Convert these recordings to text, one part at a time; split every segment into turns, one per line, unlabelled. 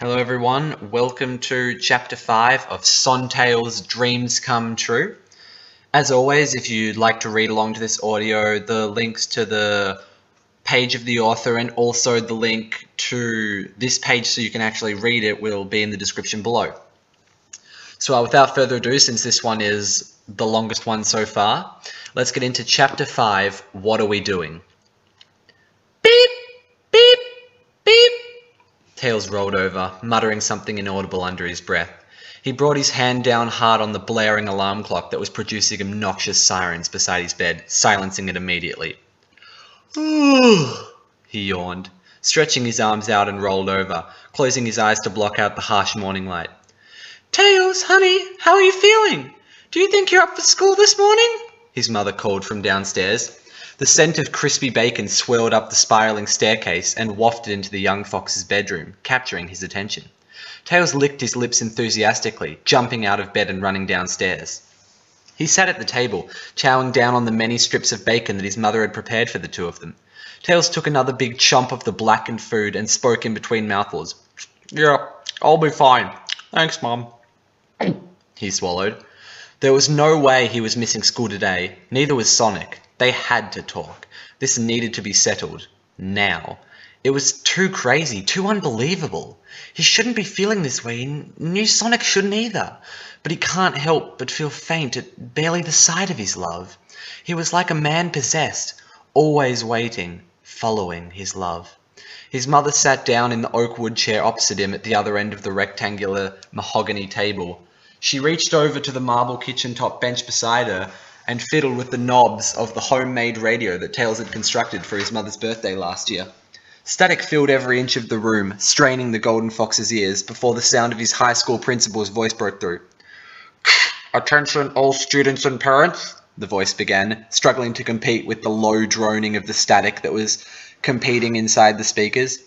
Hello everyone, welcome to Chapter 5 of Sontails Dreams Come True. As always, if you'd like to read along to this audio, the links to the page of the author and also the link to this page so you can actually read it will be in the description below. So without further ado, since this one is the longest one so far, let's get into Chapter 5, What Are We Doing? Beep, beep, beep. Tails rolled over, muttering something inaudible under his breath. He brought his hand down hard on the blaring alarm clock that was producing obnoxious sirens beside his bed, silencing it immediately. He yawned, stretching his arms out and rolled over, closing his eyes to block out the harsh morning light. "Tails, honey, how are you feeling? Do you think you're up for school this morning?" his mother called from downstairs. The scent of crispy bacon swirled up the spiraling staircase and wafted into the young fox's bedroom, capturing his attention. Tails licked his lips enthusiastically, jumping out of bed and running downstairs. He sat at the table, chowing down on the many strips of bacon that his mother had prepared for the two of them. Tails took another big chomp of the blackened food and spoke in between mouthfuls. "Yeah, I'll be fine. Thanks, Mum." He swallowed. There was no way he was missing school today. Neither was Sonic. They had to talk. This needed to be settled. Now. It was too crazy, too unbelievable. He shouldn't be feeling this way, and knew Sonic shouldn't either. But he can't help but feel faint at barely the sight of his love. He was like a man possessed, always waiting, following his love. His mother sat down in the oak wood chair opposite him at the other end of the rectangular mahogany table. She reached over to the marble kitchen top bench beside her and fiddled with the knobs of the homemade radio that Tails had constructed for his mother's birthday last year. Static filled every inch of the room, straining the golden fox's ears before the sound of his high school principal's voice broke through. "Attention all students and parents," the voice began, struggling to compete with the low droning of the static that was competing inside the speakers.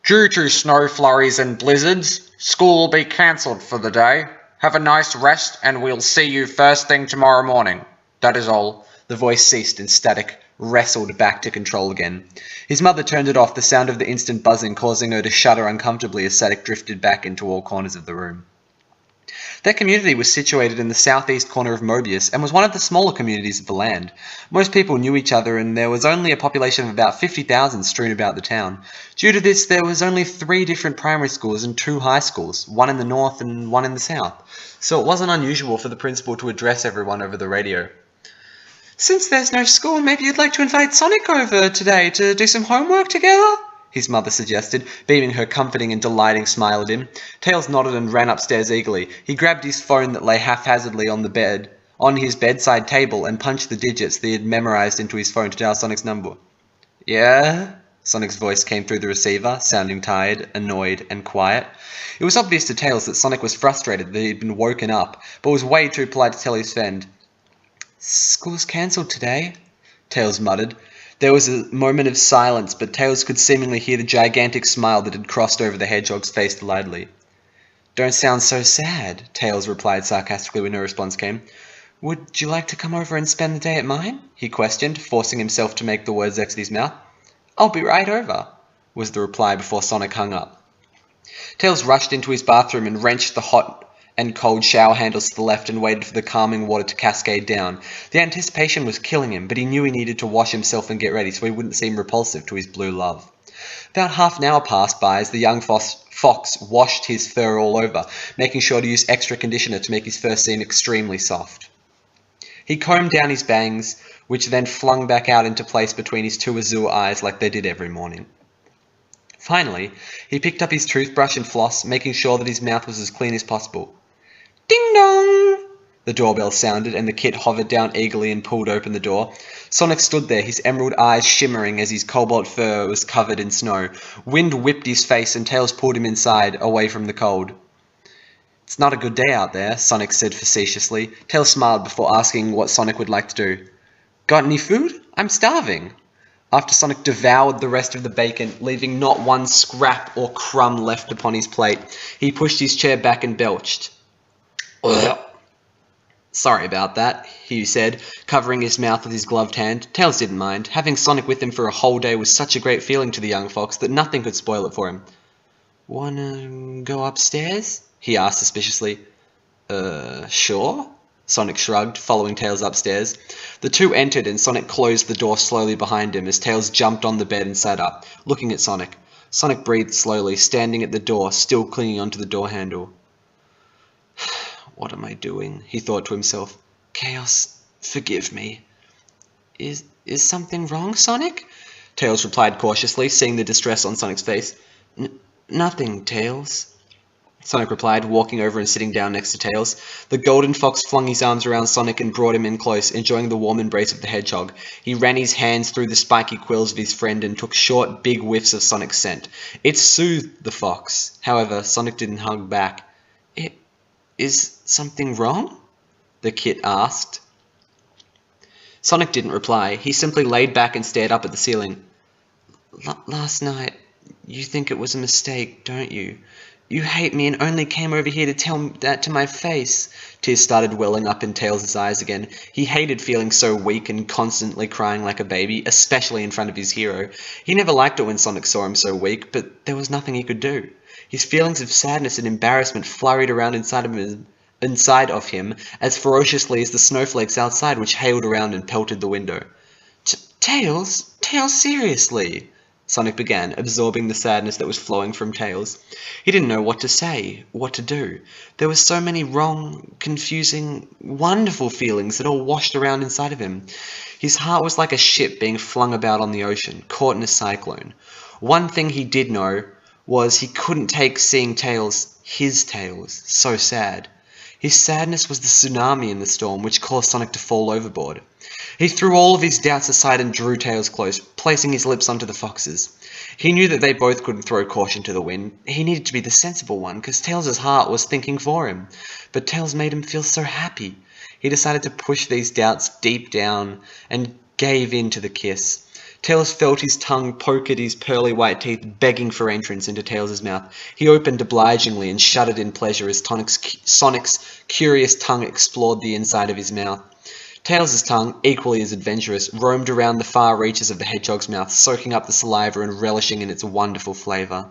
"Due to snow flurries and blizzards, school will be cancelled for the day. Have a nice rest and we'll see you first thing tomorrow morning. That is all." The voice ceased and Static wrestled back to control again. His mother turned it off, the sound of the instant buzzing causing her to shudder uncomfortably as Static drifted back into all corners of the room. Their community was situated in the southeast corner of Mobius and was one of the smaller communities of the land. Most people knew each other and there was only a population of about 50,000 strewn about the town. Due to this, there was only 3 different primary schools and 2 high schools, one in the north and one in the south. So it wasn't unusual for the principal to address everyone over the radio. "Since there's no school, maybe you'd like to invite Sonic over today to do some homework together?" his mother suggested, beaming her comforting and delighting smile at him. Tails nodded and ran upstairs eagerly. He grabbed his phone that lay haphazardly on his bedside table and punched the digits that he had memorized into his phone to dial Sonic's number. "Yeah?" Sonic's voice came through the receiver, sounding tired, annoyed, and quiet. It was obvious to Tails that Sonic was frustrated that he'd been woken up, but was way too polite to tell his friend. "School's cancelled today," Tails muttered. There was a moment of silence, but Tails could seemingly hear the gigantic smile that had crossed over the hedgehog's face delightedly. "Don't sound so sad," Tails replied sarcastically when no response came. "Would you like to come over and spend the day at mine?" he questioned, forcing himself to make the words exit his mouth. "I'll be right over," was the reply before Sonic hung up. Tails rushed into his bathroom and wrenched the hot and cold shower handles to the left and waited for the calming water to cascade down. The anticipation was killing him, but he knew he needed to wash himself and get ready so he wouldn't seem repulsive to his blue love. About half an hour passed by as the young fox washed his fur all over, making sure to use extra conditioner to make his fur seem extremely soft. He combed down his bangs, which then flung back out into place between his 2 azure eyes like they did every morning. Finally, he picked up his toothbrush and floss, making sure that his mouth was as clean as possible. "Ding dong!" The doorbell sounded, and the kid hovered down eagerly and pulled open the door. Sonic stood there, his emerald eyes shimmering as his cobalt fur was covered in snow. Wind whipped his face, and Tails pulled him inside, away from the cold. "It's not a good day out there," Sonic said facetiously. Tails smiled before asking what Sonic would like to do. "Got any food? I'm starving." After Sonic devoured the rest of the bacon, leaving not one scrap or crumb left upon his plate, he pushed his chair back and belched. "Ugh. Sorry about that," he said, covering his mouth with his gloved hand. Tails didn't mind. Having Sonic with him for a whole day was such a great feeling to the young fox that nothing could spoil it for him. "Wanna go upstairs?" he asked suspiciously. Sure?" Sonic shrugged, following Tails upstairs. The two entered and Sonic closed the door slowly behind him as Tails jumped on the bed and sat up, looking at Sonic. Sonic breathed slowly, standing at the door, still clinging onto the door handle. "What am I doing?" he thought to himself. "Chaos, forgive me." Is something wrong, Sonic?" Tails replied cautiously, seeing the distress on Sonic's face. Nothing, Tails," Sonic replied, walking over and sitting down next to Tails. The golden fox flung his arms around Sonic and brought him in close, enjoying the warm embrace of the hedgehog. He ran his hands through the spiky quills of his friend and took short, big whiffs of Sonic's scent. It soothed the fox. However, Sonic didn't hug back. Is something wrong?" the kit asked. Sonic didn't reply. He simply laid back and stared up at the ceiling. Last night, you think it was a mistake, don't you? You hate me and only came over here to tell me that to my face." Tears started welling up in Tails' eyes again. He hated feeling so weak and constantly crying like a baby, especially in front of his hero. He never liked it when Sonic saw him so weak, but there was nothing he could do. His feelings of sadness and embarrassment flurried around inside of him as ferociously as the snowflakes outside, which hailed around and pelted the window. Tails, seriously," Sonic began, absorbing the sadness that was flowing from Tails. He didn't know what to say, what to do. There were so many wrong, confusing, wonderful feelings that all washed around inside of him. His heart was like a ship being flung about on the ocean, caught in a cyclone. One thing he did know was he couldn't take seeing Tails, his Tails, so sad. His sadness was the tsunami in the storm, which caused Sonic to fall overboard. He threw all of his doubts aside and drew Tails close, placing his lips onto the fox's. He knew that they both couldn't throw caution to the wind. He needed to be the sensible one, because Tails' heart was thinking for him. But Tails made him feel so happy. He decided to push these doubts deep down and gave in to the kiss. Tails felt his tongue poke at his pearly white teeth, begging for entrance into Tails' mouth. He opened obligingly and shuddered in pleasure as Sonic's curious tongue explored the inside of his mouth. Tails' tongue, equally as adventurous, roamed around the far reaches of the hedgehog's mouth, soaking up the saliva and relishing in its wonderful flavour.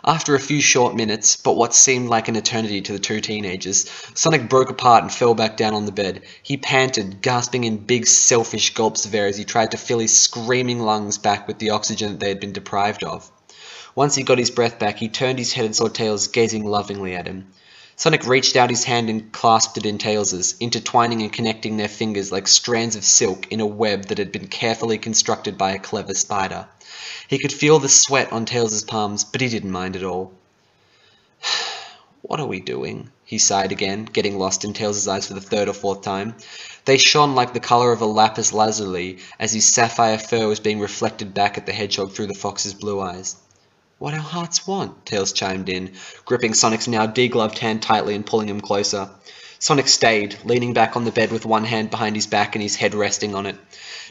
After a few short minutes, but what seemed like an eternity to the two teenagers, Sonic broke apart and fell back down on the bed. He panted, gasping in big, selfish gulps of air as he tried to fill his screaming lungs back with the oxygen that they had been deprived of. Once he got his breath back, he turned his head and saw Tails gazing lovingly at him. Sonic reached out his hand and clasped it in Tails's, intertwining and connecting their fingers like strands of silk in a web that had been carefully constructed by a clever spider. He could feel the sweat on Tails's palms, but he didn't mind at all. "What are we doing?" he sighed again, getting lost in Tails's eyes for the third or fourth time. They shone like the colour of a lapis lazuli as his sapphire fur was being reflected back at the hedgehog through the fox's blue eyes. "What our hearts want," Tails chimed in, gripping Sonic's now degloved hand tightly and pulling him closer. Sonic stayed, leaning back on the bed with one hand behind his back and his head resting on it.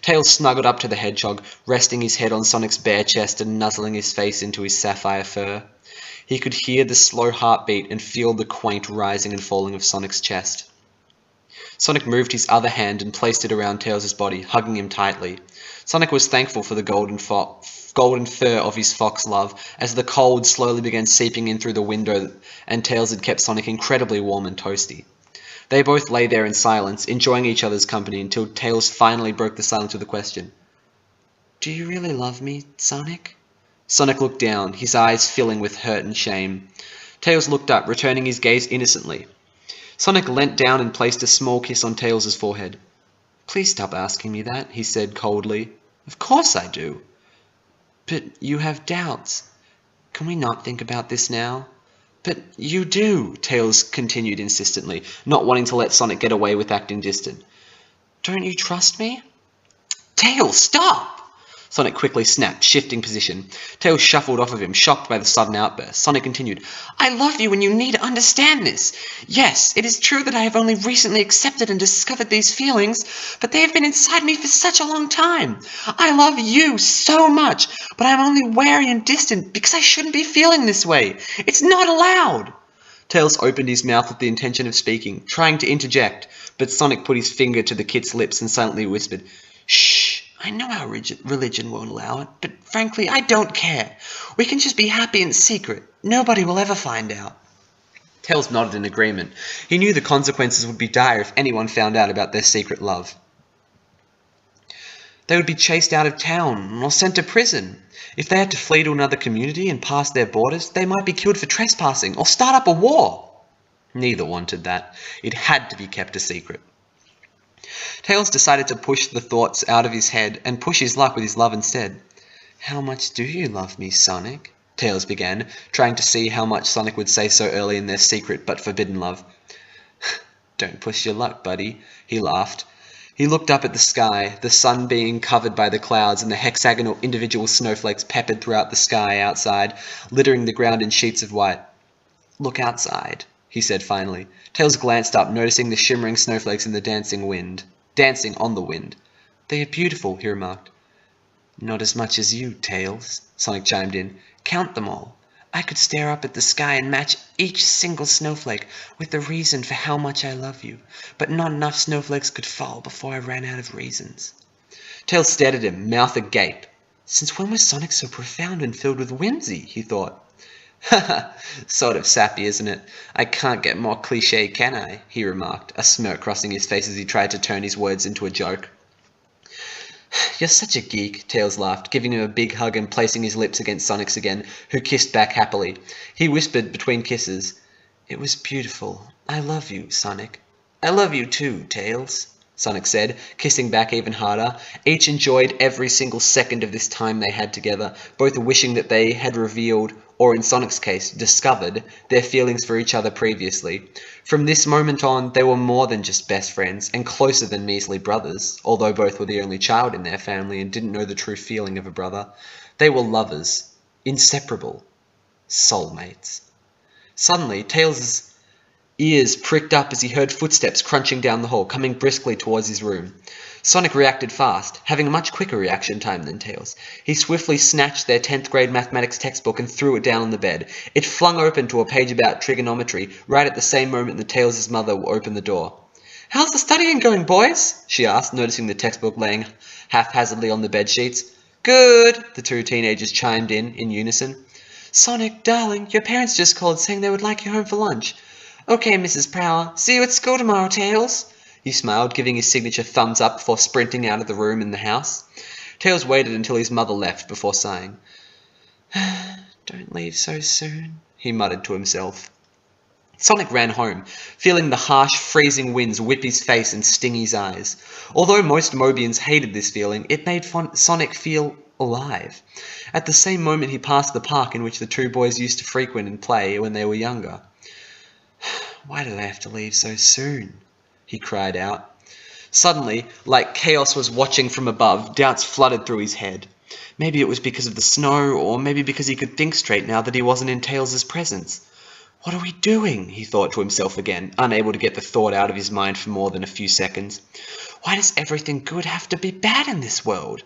Tails snuggled up to the hedgehog, resting his head on Sonic's bare chest and nuzzling his face into his sapphire fur. He could hear the slow heartbeat and feel the quaint rising and falling of Sonic's chest. Sonic moved his other hand and placed it around Tails' body, hugging him tightly. Sonic was thankful for the golden fur of his fox love, as the cold slowly began seeping in through the window, and Tails had kept Sonic incredibly warm and toasty. They both lay there in silence, enjoying each other's company, until Tails finally broke the silence with a question. "Do you really love me, Sonic?" Sonic looked down, his eyes filling with hurt and shame. Tails looked up, returning his gaze innocently. Sonic leant down and placed a small kiss on Tails' forehead. "Please stop asking me that," he said coldly. "Of course I do." "But you have doubts. Can we not think about this now?" "But you do," Tails continued insistently, not wanting to let Sonic get away with acting distant. "Don't you trust me?" "Tails, stop!" Sonic quickly snapped, shifting position. Tails shuffled off of him, shocked by the sudden outburst. Sonic continued, "I love you and you need to understand this. Yes, it is true that I have only recently accepted and discovered these feelings, but they have been inside me for such a long time. I love you so much, but I am only wary and distant because I shouldn't be feeling this way. It's not allowed." Tails opened his mouth with the intention of speaking, trying to interject, but Sonic put his finger to the kid's lips and silently whispered, "Shh,
I know our religion won't allow it, but frankly, I don't care. We can just be happy in secret. Nobody will ever find out.
Tails nodded in agreement. He knew the consequences would be dire if anyone found out about their secret love. They would be chased out of town or sent to prison. If they had to flee to another community and pass their borders, they might be killed for trespassing or start up a war. Neither wanted that. It had to be kept a secret. Tails decided to push the thoughts out of his head and push his luck with his love instead. How much do you love me, Sonic? Tails began, trying to see how much Sonic would say so early in their secret but forbidden love. Don't push your luck, buddy, he laughed. He looked up at the sky, the sun being covered by the clouds and the hexagonal individual snowflakes peppered throughout the sky outside, littering the ground in sheets of white. Look outside, he said finally. Tails glanced up, noticing the shimmering snowflakes in the dancing on the wind. They are beautiful, he remarked. Not as much as you, Tails, Sonic chimed in. Count them all. I could stare up at the sky and match each single snowflake with a reason for how much I love you, but not enough snowflakes could fall before I ran out of reasons. Tails stared at him, mouth agape. Since when was Sonic so profound and filled with whimsy, he thought. Haha, sort of sappy, isn't it? I can't get more cliché, can I? He remarked, a smirk crossing his face as he tried to turn his words into a joke. You're such a geek, Tails laughed, giving him a big hug and placing his lips against Sonic's again, who kissed back happily. He whispered between kisses, It was beautiful. I love you, Sonic. I love you too, Tails, Sonic said, kissing back even harder. Each enjoyed every single second of this time they had together, both wishing that they had revealed, or in Sonic's case, discovered, their feelings for each other previously. From this moment on, they were more than just best friends, and closer than measly brothers, although both were the only child in their family and didn't know the true feeling of a brother. They were lovers, inseparable, soulmates. Suddenly, Tails' ears pricked up as he heard footsteps crunching down the hall, coming briskly towards his room. Sonic reacted fast, having a much quicker reaction time than Tails. He swiftly snatched their 10th grade mathematics textbook and threw it down on the bed. It flung open to a page about trigonometry, right at the same moment that Tails' mother opened the door. How's the studying going, boys? She asked, noticing the textbook laying haphazardly on the bed sheets. Good, the two teenagers chimed in unison. Sonic, darling, your parents just called saying they would like you home for lunch. Okay, Mrs. Prower. See you at school tomorrow, Tails. He smiled, giving his signature thumbs up before sprinting out of the room and the house. Tails waited until his mother left before sighing. Don't leave so soon, he muttered to himself. Sonic ran home, feeling the harsh, freezing winds whip his face and sting his eyes. Although most Mobians hated this feeling, it made Sonic feel alive. At the same moment he passed the park in which the two boys used to frequent and play when they were younger. Why did I have to leave so soon? He cried out. Suddenly, like chaos was watching from above, doubts flooded through his head. Maybe it was because of the snow, or maybe because he could think straight now that he wasn't in Tails' presence. What are we doing? He thought to himself again, unable to get the thought out of his mind for more than a few seconds. Why does everything good have to be bad in this world?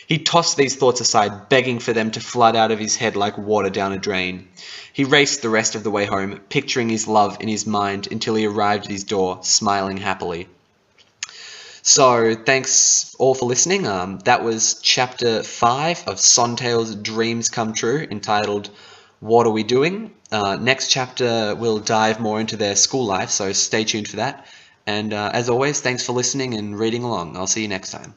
He tossed these thoughts aside, begging for them to flood out of his head like water down a drain. He raced the rest of the way home, picturing his love in his mind until he arrived at his door, smiling happily. So, thanks all for listening. That was Chapter 5 of Sontails' Dreams Come True, entitled What Are We Doing? Next chapter will dive more into their school life, so stay tuned for that. And as always, thanks for listening and reading along. I'll see you next time.